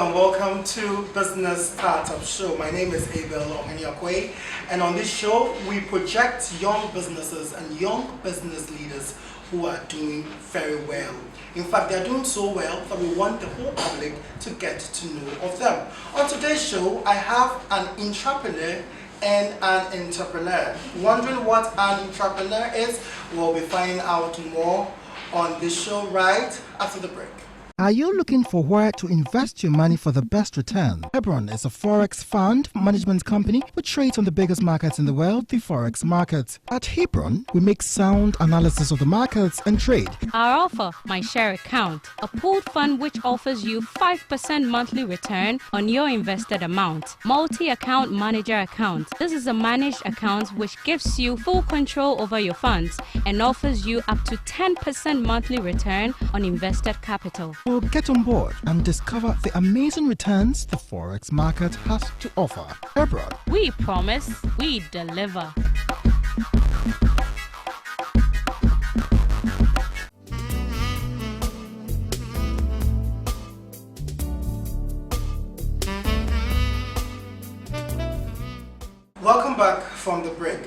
and welcome to Business Startup Show. My name is Nana Akosua, and on this show we project young businesses and young business leaders who are doing very well. In fact, they are doing so well that we want the whole public to get to know of them. On today's show, I have an entrepreneur and an entrepreneur. Wondering what an entrepreneur is? We'll be finding out more on this show right after the break. Are you looking for where to invest your money for the best return? Hebron is a forex fund management company which trades on the biggest markets in the world, the forex market. At Hebron, we make sound analysis of the markets and trade. Our offer, My Share Account, a pooled fund which offers you 5% monthly return on your invested amount. Multi-account manager account. This is a managed account which gives you full control over your funds and offers you up to 10% monthly return on invested capital. So get on board and discover the amazing returns the forex market has to offer. Hebron. We promise, we deliver. Welcome back from the break.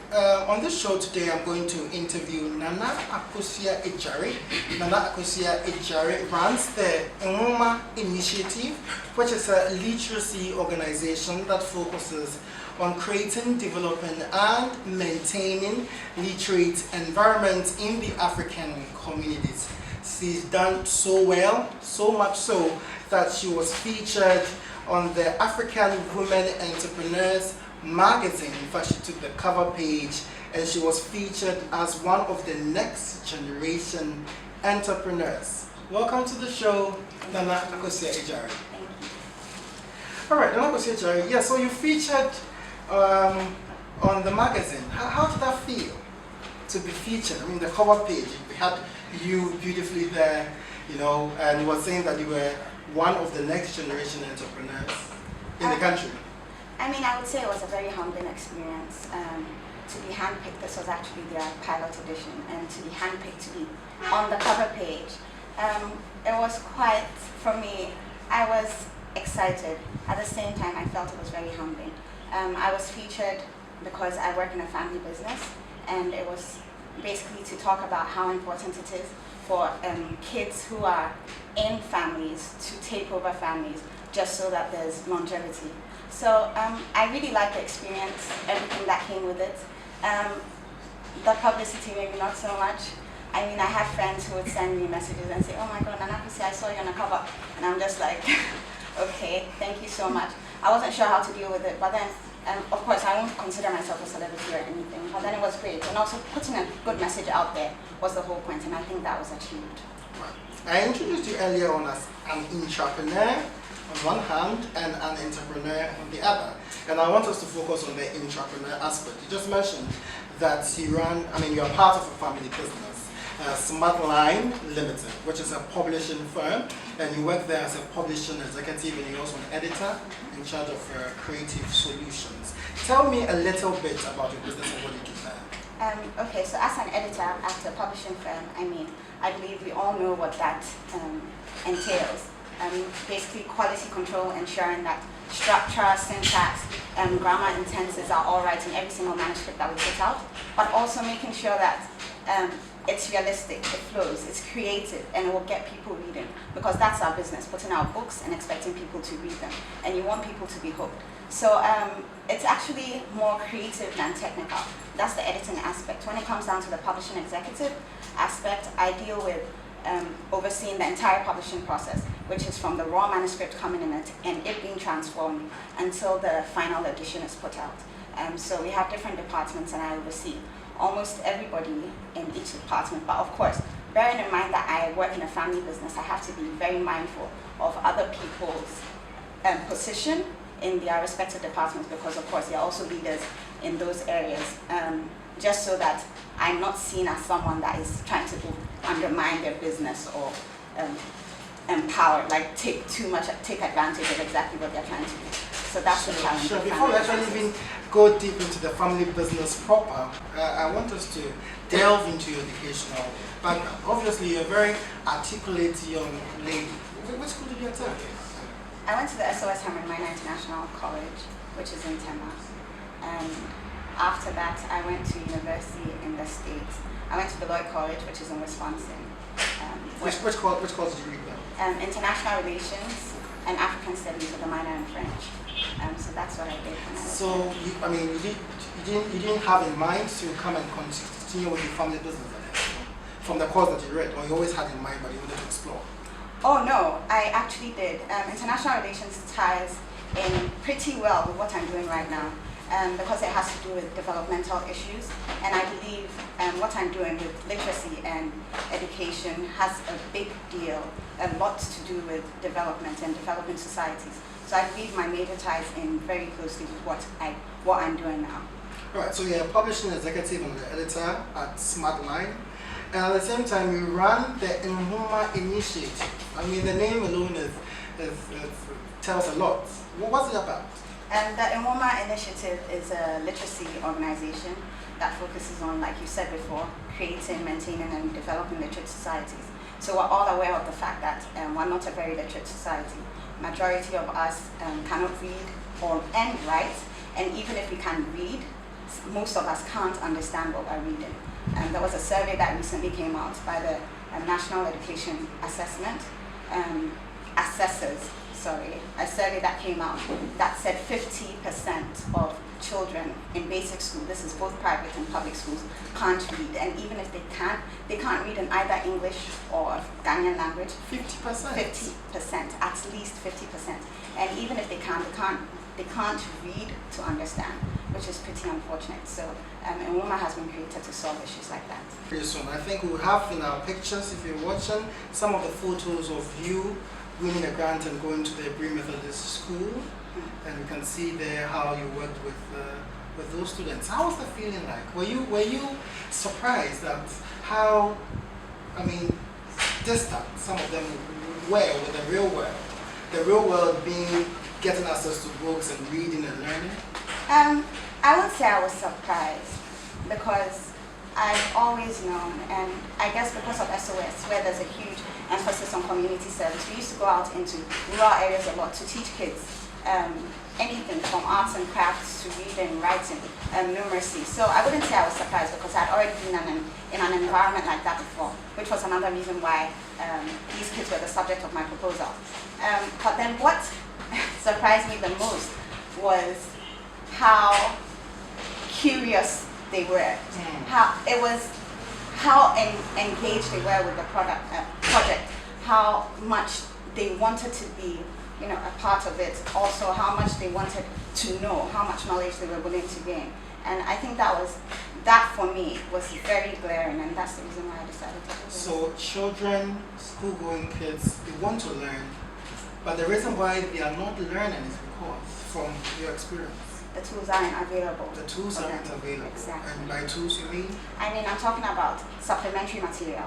On this show today, I'm going to interview Nana Akosua Ode Agyare. Nana Akosua Ode Agyare runs the NWOMA Initiative, which is a literacy organization that focuses on creating, developing, and maintaining literate environments in the African communities. She's done so well, so much so that she was featured on the African Women Entrepreneurs magazine. In fact, she took the cover page and she was featured as one of the next generation entrepreneurs. Welcome to the show, Nana Akosua Ode Agyare. Alright, Nana Akosua Ode Agyare, yeah, so you featured on the magazine. How did that feel to be featured? I mean, the cover page, we had you beautifully there, you know, and you were saying that you were one of the next generation entrepreneurs in the country. I mean, I would say it was a very humbling experience. To be handpicked, this was actually their pilot edition, and to be handpicked to be on the cover page, it was quite, for me, I was excited. At the same time, I felt it was very humbling. I was featured because I work in a family business, and it was basically to talk about how important it is for kids who are in families to take over families just so that there's longevity. So I really liked the experience, everything that came with it. The publicity, maybe not so much. I mean, I had friends who would send me messages and say, "Oh my God, Nana Akosua, I saw you on the cover." And I'm just like, okay, thank you so much. I wasn't sure how to deal with it, but then, of course, I won't consider myself a celebrity or anything, but then it was great. And also putting a good message out there was the whole point, and I think that was achieved. I introduced you earlier on as an entrepreneur on one hand and an entrepreneur on the other. And I want us to focus on the entrepreneur aspect. You just mentioned that you're part of a family business, Smartline Limited, which is a publishing firm, and you work there as a publishing executive and you're also an editor in charge of creative solutions. Tell me a little bit about your business and what you do there. Okay, so as an editor at a publishing firm, I believe we all know what that entails. Basically quality control, ensuring that structure, syntax, grammar and tenses are all right in every single manuscript that we put out, but also making sure that it's realistic, it flows, it's creative, and it will get people reading, because that's our business, putting out books and expecting people to read them, and you want people to be hooked. So it's actually more creative than technical. That's the editing aspect. When it comes down to the publishing executive aspect, I deal with overseeing the entire publishing process, which is from the raw manuscript coming in and it being transformed until the final edition is put out. So we have different departments and I oversee almost everybody in each department. But of course, bearing in mind that I work in a family business, I have to be very mindful of other people's position in their respective departments, because of course they are also leaders in those areas, just so that I'm not seen as someone that is trying to undermine their business or empower, like take advantage of exactly what they're trying to do. So that's the challenge. Sure. Before we actually even go deep into the family business proper, I want us to delve into your educational background. Obviously, you're a very articulate young lady. What school did you attend? I went to the SOS Hammer Minor International College, which is in Tema. And after that, I went to university in the States. I went to Beloit College, which is in Wisconsin. Which course did you read there? International Relations and African Studies with a minor in French. So that's what I did when I was there. You didn't have in mind to come and continue with your family business from the course that you read, or you always had in mind but you wanted to explore? Oh no, I actually did. International relations ties in pretty well with what I'm doing right now, because it has to do with developmental issues, and I believe what I'm doing with literacy and education has a big deal, a lot to do with development and developing societies. So I believe my major ties in very closely with what I'm doing now. Alright, so you're a publishing executive and the editor at Smartline. And at the same time, you run the NWOMA Initiative. I mean, the name alone tells a lot. What's it about? The NWOMA Initiative is a literacy organization that focuses on, like you said before, creating, maintaining, and developing literate societies. So we're all aware of the fact that we're not a very literate society. Majority of us cannot read and write, and even if we can read, most of us can't understand what we're reading. There was a survey that recently came out by the National Education Assessment, a survey that came out that said 50% of children in basic school, this is both private and public schools, can't read. And even if they can't read in either English or Ghanaian language. 50%? 50%, at least 50%. And even if they can't read to understand, which is pretty unfortunate. So NWOMA has been created to solve issues like that. Pretty soon. I think we'll have in our pictures, if you're watching, some of the photos of you winning a grant and going to the Bree Methodist School. And you can see there how you worked with those students. How was the feeling like? Were you surprised at how, distant some of them were with the real world? The real world being getting access to books and reading and learning? I would say I was surprised because I've always known, and I guess because of SOS, where there's a huge emphasis on community service, we used to go out into rural areas a lot to teach kids anything from arts and crafts to reading, writing, numeracy. So I wouldn't say I was surprised because I'd already been in an environment like that before, which was another reason why these kids were the subject of my proposal. But then what surprised me the most was how curious they were, how engaged they were with the project, how much they wanted to be, a part of it. Also, how much they wanted to know, how much knowledge they were willing to gain. And I think that for me was very glaring, and that's the reason why I decided to do this. So children, school-going kids, they want to learn, but the reason why they are not learning is because, from your experience, the tools aren't available. The tools aren't available. Exactly. And by tools you mean? I'm talking about supplementary material.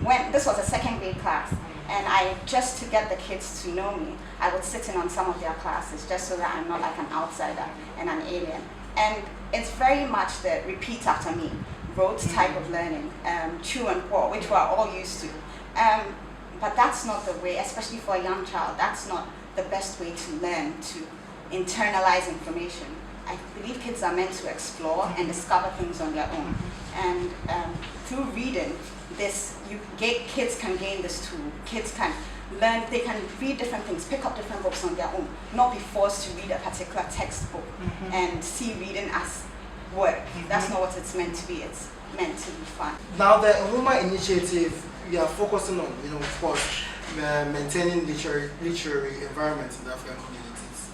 When this was a second grade class, and just to get the kids to know me, I would sit in on some of their classes just so that I'm not like an outsider and an alien. And it's very much the repeat after me, rote type of learning, chew and pour, which we're all used to. But that's not the way, especially for a young child, that's not the best way to learn, to internalize information. I believe kids are meant to explore and discover things on their own. And through reading, kids can gain this tool. Kids can learn, they can read different things, pick up different books on their own, not be forced to read a particular textbook and see reading as work. That's not what it's meant to be. It's meant to be fun. Now the NWOMA Initiative, we are focusing on, of course, maintaining literary environments in the African communities.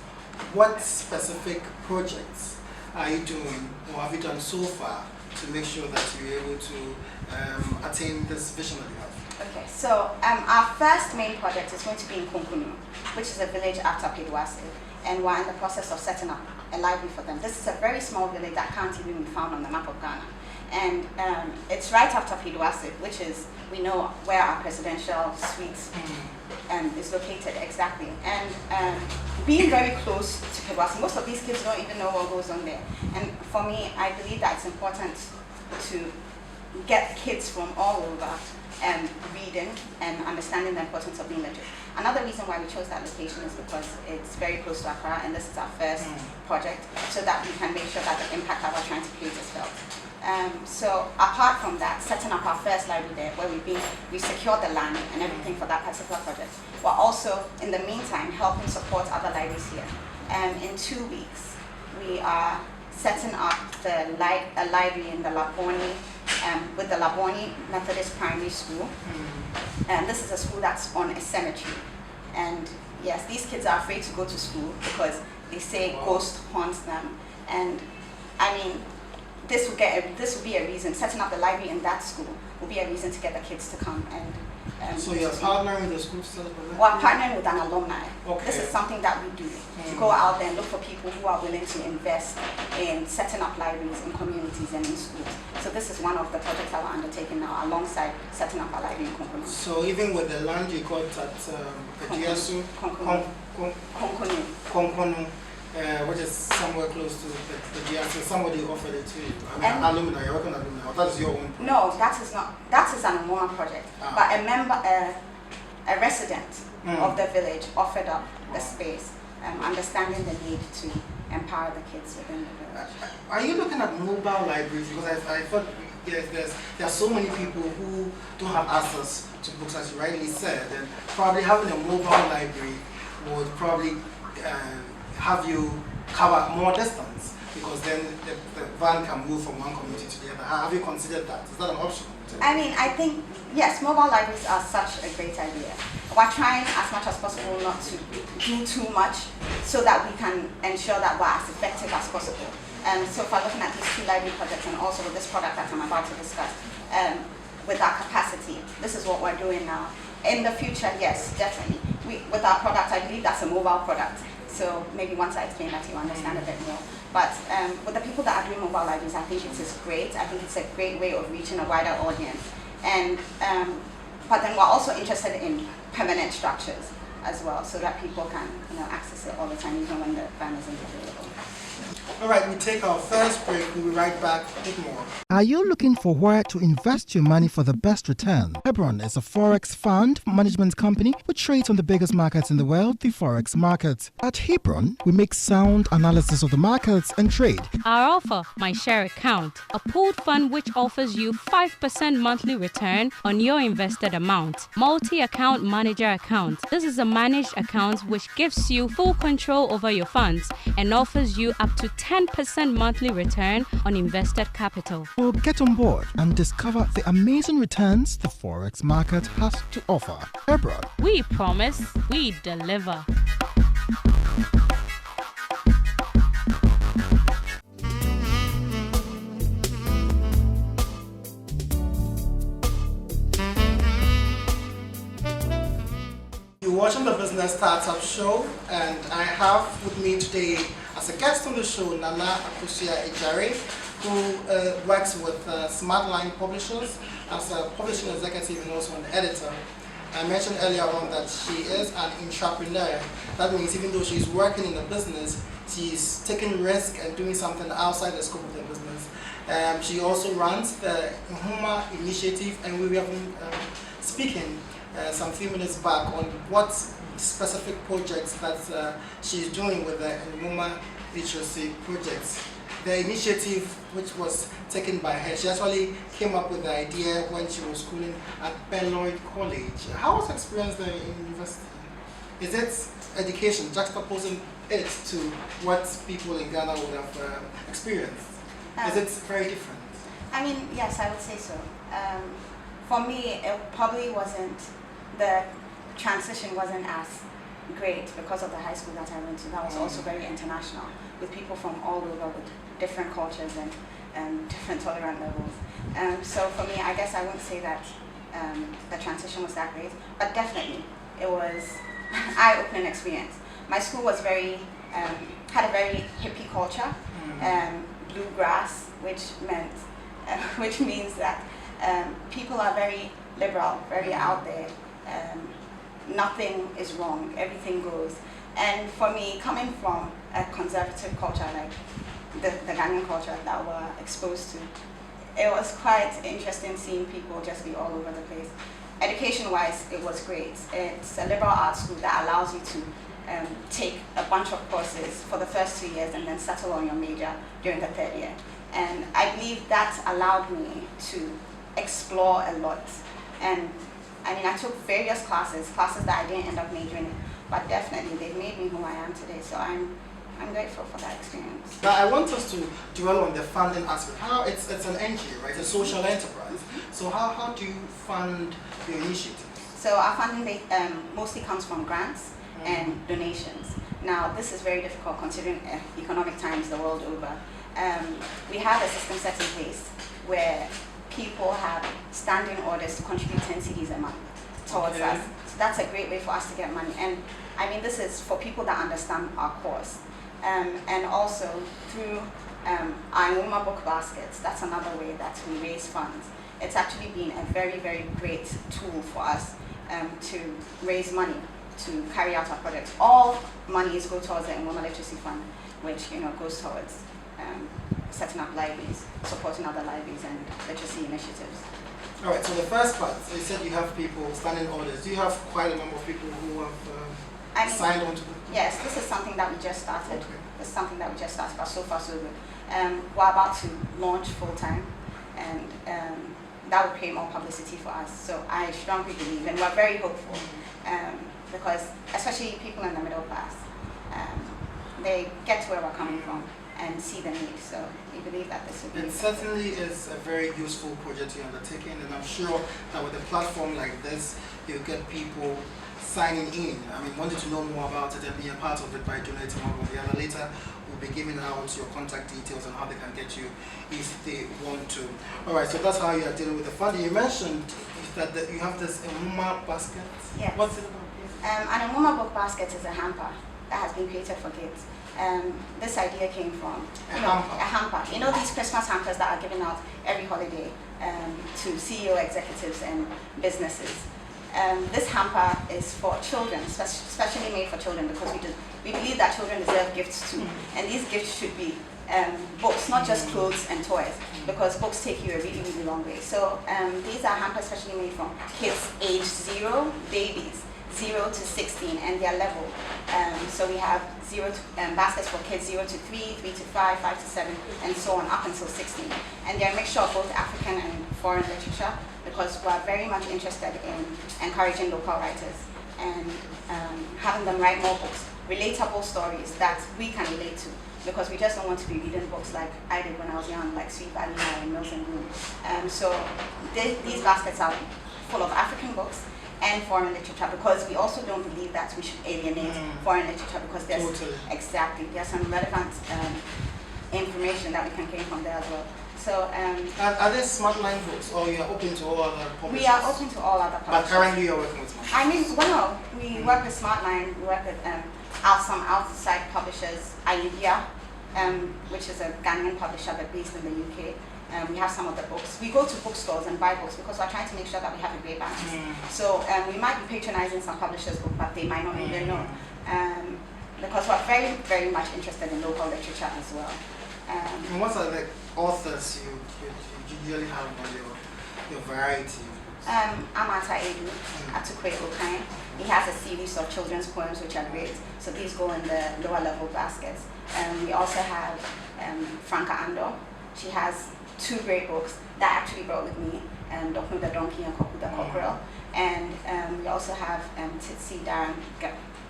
What specific projects are you doing, or have you done so far, to make sure that you're able to attain this vision that you have? Okay, so our first main project is going to be in Kunkunu, which is a village after Peduase, and we're in the process of setting up a library for them. This is a very small village that can't even be found on the map of Ghana. And it's right after Peduase, which is, we know where our presidential suite is located exactly. And being very close to Peduase, most of these kids don't even know what goes on there. And for me, I believe that it's important to get kids from all over reading and understanding the importance of being literate. Another reason why we chose that location is because it's very close to Accra, and this is our first project, so that we can make sure that the impact that we're trying to create is felt. So apart from that, setting up our first library there, where we secured the land and everything for that particular project, we're also, in the meantime, helping support other libraries here. In 2 weeks, we are setting up a library in the Laboni, with the Laboni Methodist Primary School. And this is a school that's on a cemetery. And yes, these kids are afraid to go to school because they say ghost haunts them. And I mean, this would be a reason, setting up the library in that school will be a reason to get the kids to come. And so you're partnering with the school to set up a library? Well, I'm partnering with an alumni. Okay. This is something that we do, to go out there and look for people who are willing to invest in setting up libraries in communities and in schools. So this is one of the projects that we're undertaking now, alongside setting up a library in Konkonu. So even with the land you got at Ejiasu, Konkonu, which is somewhere close to the Ejiasu, somebody offered it to you. I mean, alumni, you're working alumni, or that is your own project? No, that is not. That is an NWOMA project. But a member, a resident of the village offered up the space, understanding the need to empower the kids within the village. Are you looking at mobile libraries? Because I thought there are so many people who don't have access to books, as you rightly said, and probably having a mobile library would probably have you cover more distance, because then the van can move from one community to the other. Have you considered that? Is that an option? I mean, I think, yes, mobile libraries are such a great idea. We're trying as much as possible not to do too much so that we can ensure that we're as effective as possible. So if we're looking at these 2 library projects and also with this product that I'm about to discuss, with our capacity, this is what we're doing now. In the future, yes, definitely. With our product, I believe that's a mobile product. So maybe once I explain that, you understand a bit more. But with the people that are doing mobile libraries, I think it is great. I think it's a great way of reaching a wider audience. And but then we're also interested in permanent structures as well, so that people can access it all the time, even when the van isn't available. All right, we take our first break. We'll be right back with more. Are you looking for where to invest your money for the best return? Hebron is a forex fund management company which trades on the biggest markets in the world, the forex market. At Hebron, we make sound analysis of the markets and trade. Our offer, My Share Account, a pooled fund which offers you 5% monthly return on your invested amount. Multi-account manager account. This is a managed account which gives you full control over your funds and offers you up to 10% monthly return on invested capital. So get on board and discover the amazing returns the forex market has to offer. Hebron. We promise, we deliver. You're watching the Business Startup Show, and I have with me today as a guest on the show Nana Akosua Ade Agyare, who works with Smartline Publishers as a publishing executive and also an editor. I mentioned earlier on that she is an entrepreneur. That means even though she's working in a business, she's taking risk and doing something outside the scope of the business. She also runs the NWOMA Initiative, and we have been speaking some few minutes back on what specific projects that she's doing with the NWOMA Literacy projects. The initiative, which was taken by her, she actually came up with the idea when she was schooling at Beloit College. How was the experience there in university? Is it education, juxtaposing it to what people in Ghana would have experienced? Is it very different? I mean, yes, I would say so. For me, it probably wasn't, the transition wasn't as great because of the high school that I went to. That was also very international, with people from all over, with different cultures and different tolerant levels. So for me, I guess I wouldn't say that the transition was that great, but definitely it was an eye-opening experience. My school was very, had a very hippie culture, bluegrass, which means that people are very liberal, very out there. Nothing is wrong, everything goes. And for me, coming from a conservative culture like the Ghanaian culture that we're exposed to, it was quite interesting seeing people just be all over the place. education-wise, it was great. It's a liberal arts school that allows you to take a bunch of courses for the first 2 years and then settle on your major during the third year. And I believe that allowed me to explore a lot. And I mean, I took various classes that I didn't end up majoring in, but definitely they've made me who I am today. So I'm grateful for that experience. Now, I want us to dwell on the funding aspect. How it's an NGO, right? It's a social enterprise. So how do you fund your initiative? So our funding mostly comes from grants and donations. Now, this is very difficult considering economic times the world over. We have a system set in place where people have standing orders to contribute 10 cedis a month towards us. So that's a great way for us to get money. And I mean, this is for people that understand our cause. And also through our NWOMA book baskets, that's another way that we raise funds. It's actually been a very, very great tool for us to raise money to carry out our projects. All monies go towards the NWOMA Literacy Fund, which goes towards setting up libraries, supporting other libraries and literacy initiatives. All right, so the first part, you said you have people standing orders. Do you have quite a number of people who have signed on to it? Yes, this is something that we just started. Okay. This is something that we just started, but so far so good. We're about to launch full-time, and that will create more publicity for us. So I strongly believe, and we're very hopeful, because especially people in the middle class, they get to where we're coming from and see the need. So we believe that this will be. It certainly is a very useful project you're undertaking, and I'm sure that with a platform like this, you'll get people signing in. I mean, wanting to know more about it and be a part of it by donating one or the other. Later, we'll be giving out your contact details and how they can get you if they want to. All right, so that's how you are dealing with the funding. You mentioned that you have this NWOMA basket. Yes. What's it about? An NWOMA book basket is a hamper that has been created for kids. This idea came from a hamper. You know these Christmas hampers that are given out every holiday to CEO executives and businesses. This hamper is for children, specially made for children, because we believe that children deserve gifts too. And these gifts should be books, not just clothes and toys, because books take you a really, really long way. So these are hampers specially made from kids aged 0, babies, 0 to 16, and they're level. So we have baskets for kids 0 to 3, 3 to 5, 5 to 7, and so on up until 16. And they're a mixture of both African and foreign literature, because we're very much interested in encouraging local writers and having them write more books, relatable stories that we can relate to, because we just don't want to be reading books like I did when I was young, like Sweet Valley High and Mills and Bloom. So these baskets are full of African books and foreign literature, because we also don't believe that we should alienate foreign literature, because there's there's some relevant information that we can gain from there as well. So are there Smartline books, or you are open to all other publishers? We are open to all other publishers. But currently you are working with Smartline? I mean, well, we work with Smartline, we work with some outside publishers, Idea, which is a Ghanaian publisher but based in the UK. We have some of the books. We go to bookstores and buy books because we're trying to make sure that we have a great balance. So we might be patronizing some publishers' books, but they might not even know. Because we're very, very much interested in local literature as well. And what are the authors you usually have on your variety? Amata Edu, Atukwe Okai. He has a series of children's poems which are great. So these go in the lower level baskets. We also have Franca Ando. She has 2 great books that I actually brought with me, Doknu the Donkey and Koku the Cockerel. And we also have Titsi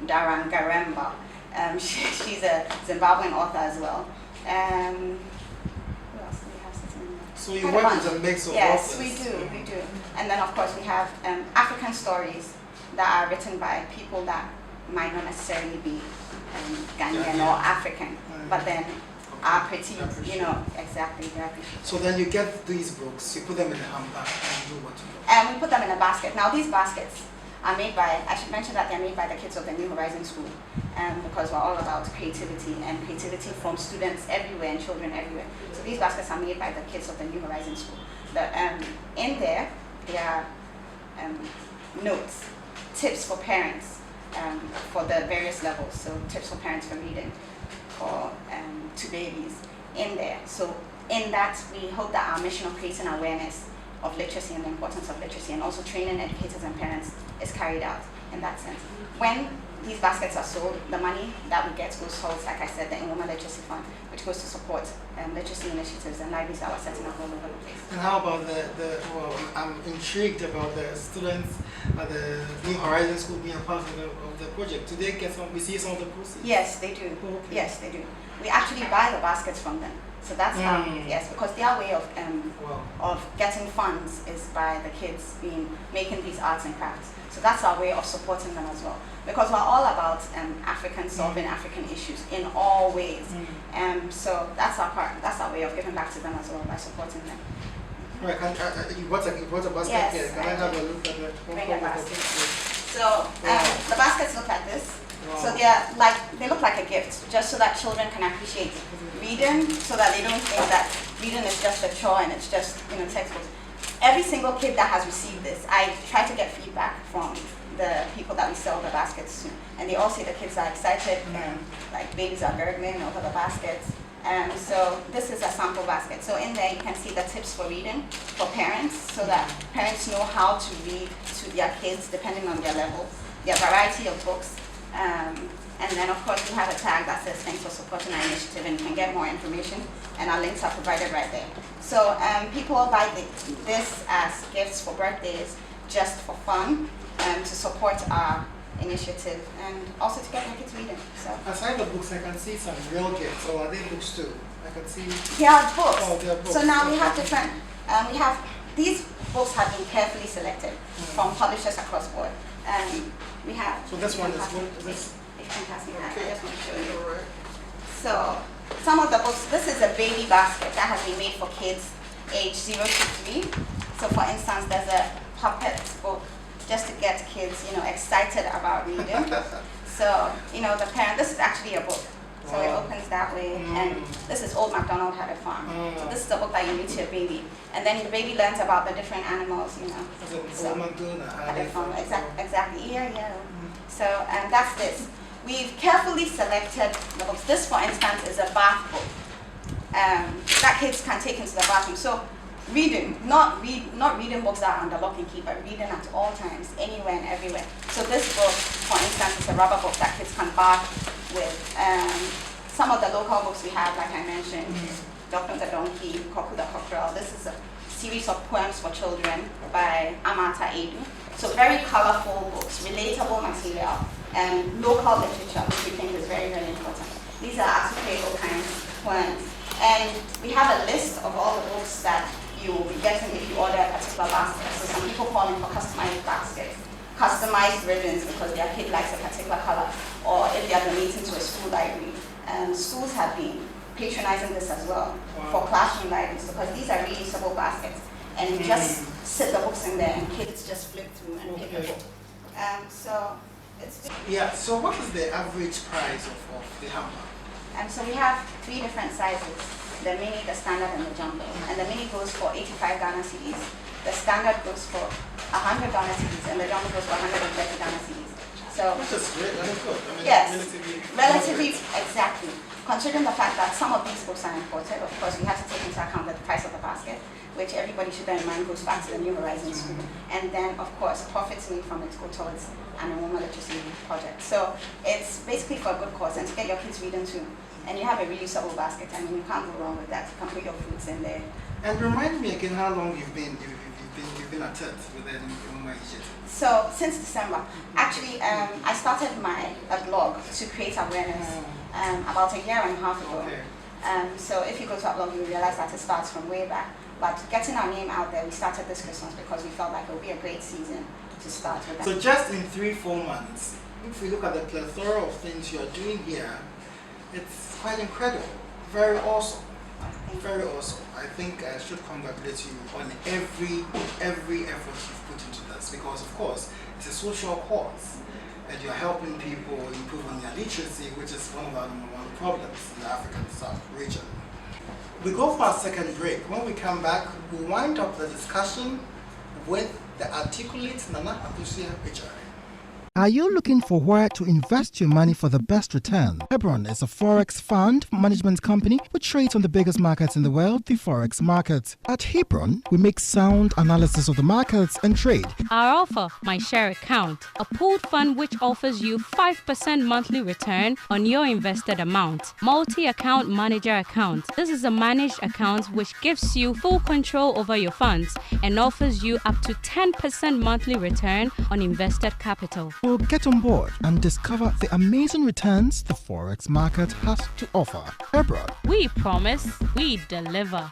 Darangaremba. She's a Zimbabwean author as well. Who else do we have sitting in there? So you work with a mix of authors? Yes, we do. And then of course we have African stories that are written by people that might not necessarily be Ghanaian or African, but then are pretty, exactly. So then you get these books, you put them in a hamper, and do what? And we put them in a basket. Now these baskets are made by, I should mention that they're made by the kids of the New Horizon School, because we're all about creativity and creativity from students everywhere and children everywhere. So these baskets are made by the kids of the New Horizon School. In there are notes, tips for parents for the various levels. So tips for parents for reading, for to babies in there. So in that, we hope that our mission of creating awareness of literacy and the importance of literacy, and also training educators and parents is carried out in that sense. When these baskets are sold, the money that we get goes towards, like I said, the NWOMA Literacy Fund, which goes to support literacy initiatives and libraries that we're setting up all over the place. And how about well, I'm intrigued about the students at the New Horizon School being a part of the project. Do they get we see some of the proceeds? Yes, they do. Okay. Yes, they do. We actually buy the baskets from them. So that's how, yes, because their way of getting funds is by the kids making these arts and crafts. So that's our way of supporting them as well. Because we're all about solving African issues in all ways. So that's our part. That's our way of giving back to them as well, by supporting them. Right. You brought a basket Yes, here. Can I have a look at it? Bring a basket. So the baskets look like this. Wow. So they look like a gift, just so that children can appreciate reading, so that they don't think that reading is just a chore and it's just textbooks. Every single kid that has received this, I try to get feedback from the people that we sell the baskets to, and they all say the kids are excited and like babies are gurgling over the baskets. So this is a sample basket. So in there you can see the tips for reading for parents, so that parents know how to read to their kids depending on their level, their variety of books. And then of course we have a tag that says thanks for supporting our initiative, and you can get more information, and our links are provided right there. So people buy this as gifts for birthdays, just for fun, to support our initiative, and also to get their kids reading. So aside the books, I can see some real gifts. Or are they books too? I can see. they are books. Oh, they are books. So now we have different. These books have been carefully selected from publishers across board. We have. So this one is good. This. Fantastic. Okay. I just want to show you. All right. So some of the books. This is a baby basket that has been made for kids age 0 to 3. So for instance, there's a puppet book just to get kids, excited about reading. So the parent. This is actually a book. So it opens that way, and this is Old MacDonald Had a Farm. So this is a book that you read to your baby, and then the baby learns about the different animals, So, Old MacDonald Had a Farm. Exactly. Yeah. So that's this. We've carefully selected the books. This, for instance, is a bath book that kids can take into the bathroom. So reading, not reading books that are under lock and key, but reading at all times, anywhere and everywhere. So this book, for instance, is a rubber book that kids can bath with. Some of the local books we have, like I mentioned, Doctor the Donkey, Koku the Cockerel. This is a series of poems for children by Amata Edu. So very colorful books, relatable material, and local literature, which we think is very, very important. These are artificial kinds of poems. And we have a list of all the books that you will be getting if you order a particular basket. So some people call them for customized baskets, customized ribbons because their kid likes a particular color, or if they are donating to a school library. Schools have been patronizing this as well for classroom libraries, because these are reusable baskets. And you just sit the books in there and kids just flip through and pick a book. So it's So what is the average price of the hamper? so we have 3 different sizes: the mini, the standard, and the jumbo. And the mini goes for 85 Ghana cedis. The standard goes for 100 Ghana cedis, and the jumbo goes for 130 Ghana cedis. So which is great. I mean, good. I mean, yes, relatively exactly. Considering the fact that some of these books are imported, of course, we have to take into account the price of the basket, which everybody should bear in mind goes back to the New Horizon School. And then, of course, profits made from it go towards an NWOMA literacy project. So it's basically for a good cause and to get your kids reading too. And you have a reusable basket. I mean, you can't go wrong with that. You can put your fruits in there. And remind me again how long you've been at it with the NWOMA Initiative. So since December, actually, I started a blog to create awareness about a year and a half ago. Okay. So if you go to our blog, you will realize that it starts from way back. But getting our name out there, we started this Christmas because we felt like it would be a great season to start with that. So just in 3-4 months, if we look at the plethora of things you are doing here, it's quite incredible. Very awesome. Very awesome. I think I should congratulate you on every effort you've put into this, because of course it's a social cause and you're helping people improve on their literacy, which is one of our number one problems in the African South region. We go for our second break. When we come back, we'll wind up the discussion with the articulate Nana Akosua Ade Agyare. Are you looking for where to invest your money for the best return? Hebron is a forex fund management company which trades on the biggest markets in the world, the forex market. At Hebron, we make sound analysis of the markets and trade. Our offer, My Share Account, a pooled fund which offers you 5% monthly return on your invested amount. Multi-account manager account. This is a managed account which gives you full control over your funds and offers you up to 10% monthly return on invested capital. So get on board and discover the amazing returns the forex market has to offer. Hebron. We promise, we deliver.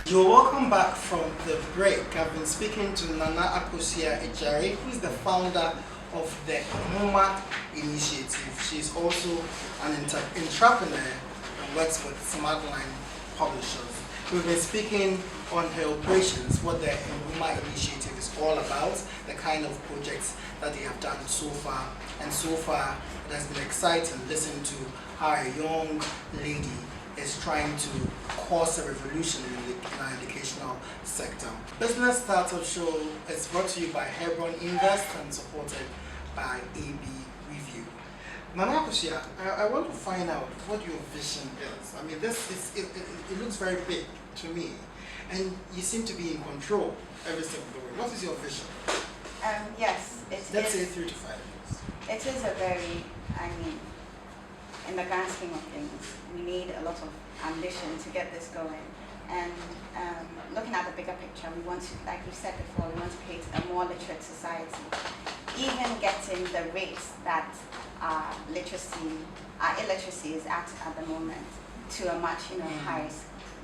You're welcome back from the break. I've been speaking to Nana Akosua Ade, who is the founder of the NWOMA Initiative. She's also an entrepreneur and works with Smartline Publishers. We've been speaking on her operations, what the NWOMA Initiative is all about, the kind of projects that they have done so far. And so far, it has been exciting listening to how a young lady is trying to cause a revolution in our educational sector. Business Startup Show is brought to you by Hebron Invest and supported by AB Review. Nana Akosua, I want to find out what your vision is. I mean, it looks very big to me, and you seem to be in control every step of the way. What is your vision? Yes, Let's say 3 to 5 years. It is a very, in the grand scheme of things, we need a lot of ambition to get this going. And looking at the bigger picture, we want to, like you said before, we want to create a more literate society. Even getting the rates that our illiteracy is at the moment to a much higher,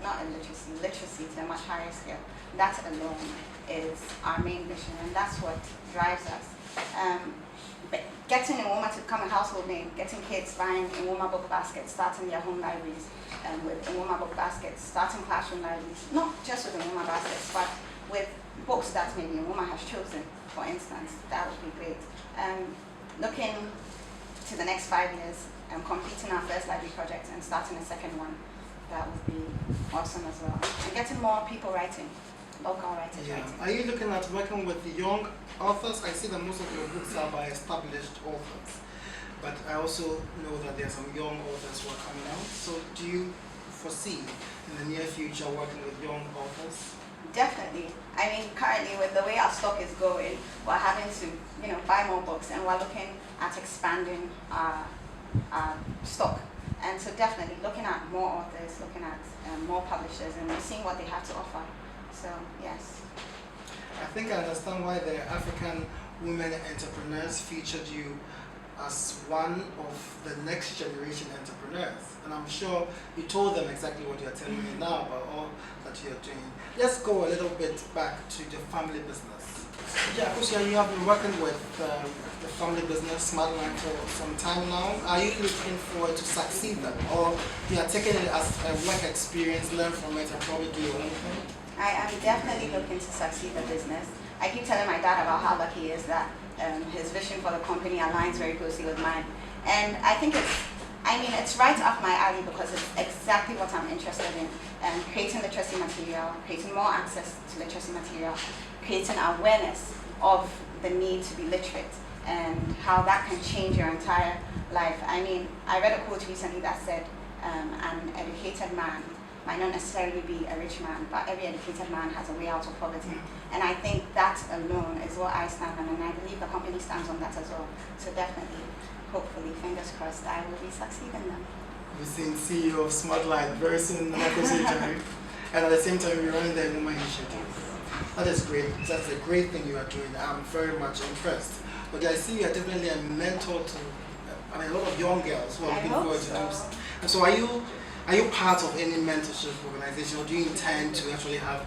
not illiteracy, literacy to a much higher scale. That alone is our main vision, and that's what drives us. Getting NWOMA to become a household name, getting kids buying NWOMA book baskets, starting their home libraries with NWOMA book baskets, starting classroom libraries, not just with NWOMA baskets, but with books that maybe NWOMA has chosen, for instance. That would be great. Looking to the next 5 years, completing our first library project and starting a second one, that would be awesome as well. And getting more people writing, local writers writing. Are you looking at working with the young authors? I see that most of your books are by established authors, but I also know that there are some young authors who are coming out. So do you foresee in the near future working with young authors? Definitely. I mean, currently with the way our stock is going, we're having to, buy more books, and we're looking at expanding our stock. And so definitely looking at more authors, looking at more publishers, and seeing what they have to offer. So yes. I think I understand why the African women entrepreneurs featured you as one of the next generation entrepreneurs. And I'm sure you told them exactly what you're telling me now about all that you're doing. Let's go a little bit back to the family business. Yeah, Akosua, you have been working with the family business, Smartline, for some time now. Are you looking forward to succeed them? Or you are taking it as a work experience, learn from it, and probably do your own thing? I am definitely looking to succeed the business. I keep telling my dad about how lucky he is that his vision for the company aligns very closely with mine. And I think it's right up my alley because it's exactly what I'm interested in. Creating literacy material, creating more access to literacy material, creating awareness of the need to be literate and how that can change your entire life. I mean, I read a quote recently that said, an educated man might not necessarily be a rich man, but every educated man has a way out of poverty. And I think that alone is what I stand on, and I believe the company stands on that as well. So definitely, hopefully, fingers crossed, I will be succeeding them. We've seen CEO of Smartline very soon, Nana Akosua Ade, and at the same time, you're running the NWOMA Initiative. That is great. That's a great thing you are doing. I'm very much impressed. But I see you are definitely a mentor to a lot of young girls who are looking forward to do so. And so are you part of any mentorship organization, or do you intend to actually have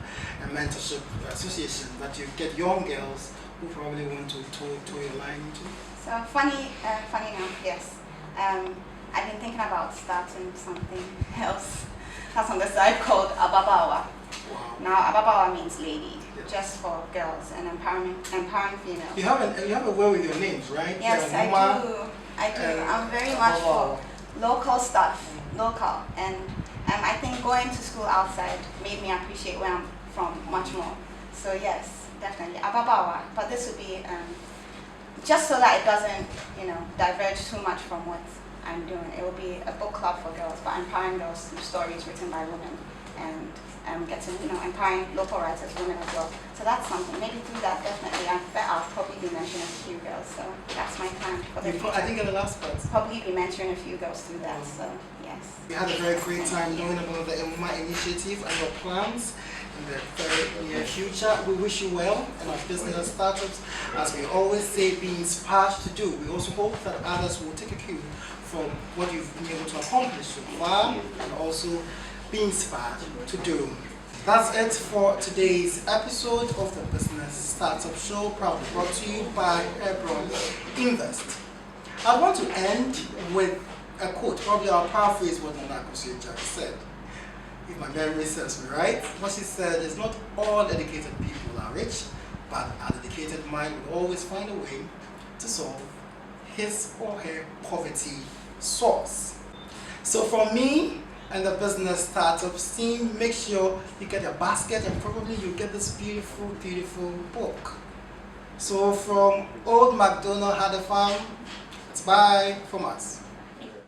a mentorship association that you get young girls who probably want to toe your line into? So funny enough, yes. I've been thinking about starting something else that's on the side called Ababawa. Wow. Now Ababawa means lady, just for girls and empowering females. You have a way with your names, right? Yes, I do. I'm very much for local stuff, local, and I think going to school outside made me appreciate where I'm from much more. So yes, definitely. Ababawa, but this would be just so that it doesn't, diverge too much from what I'm doing. It will be a book club for girls, but empowering girls through stories written by women and getting, empowering local writers, women as well. So that's something. Maybe through that, definitely, I bet I'll probably be mentoring a few girls. So that's my plan for the future. I think in the last part. Probably be mentoring a few girls through that. So yes. We had a very great time knowing about the NWOMA Initiative and your plans in the very near future. We wish you well in our business startups. As we always say, be inspired to do. We also hope that others will take a cue from what you've been able to accomplish so far and also be inspired to do. That's it for today's episode of the Business Startup Show, proudly brought to you by Hebron Invest. I want to end with a quote. Probably I'll paraphrase what Nana Akosua Ode Agyare said, if my memory serves me right. What she said is, not all educated people are rich, but an educated mind will always find a way to solve his or her poverty source. So from me and the Business Startup team, make sure you get a basket and probably you get this beautiful, beautiful book. So from Old MacDonald had a farm, it's bye from us.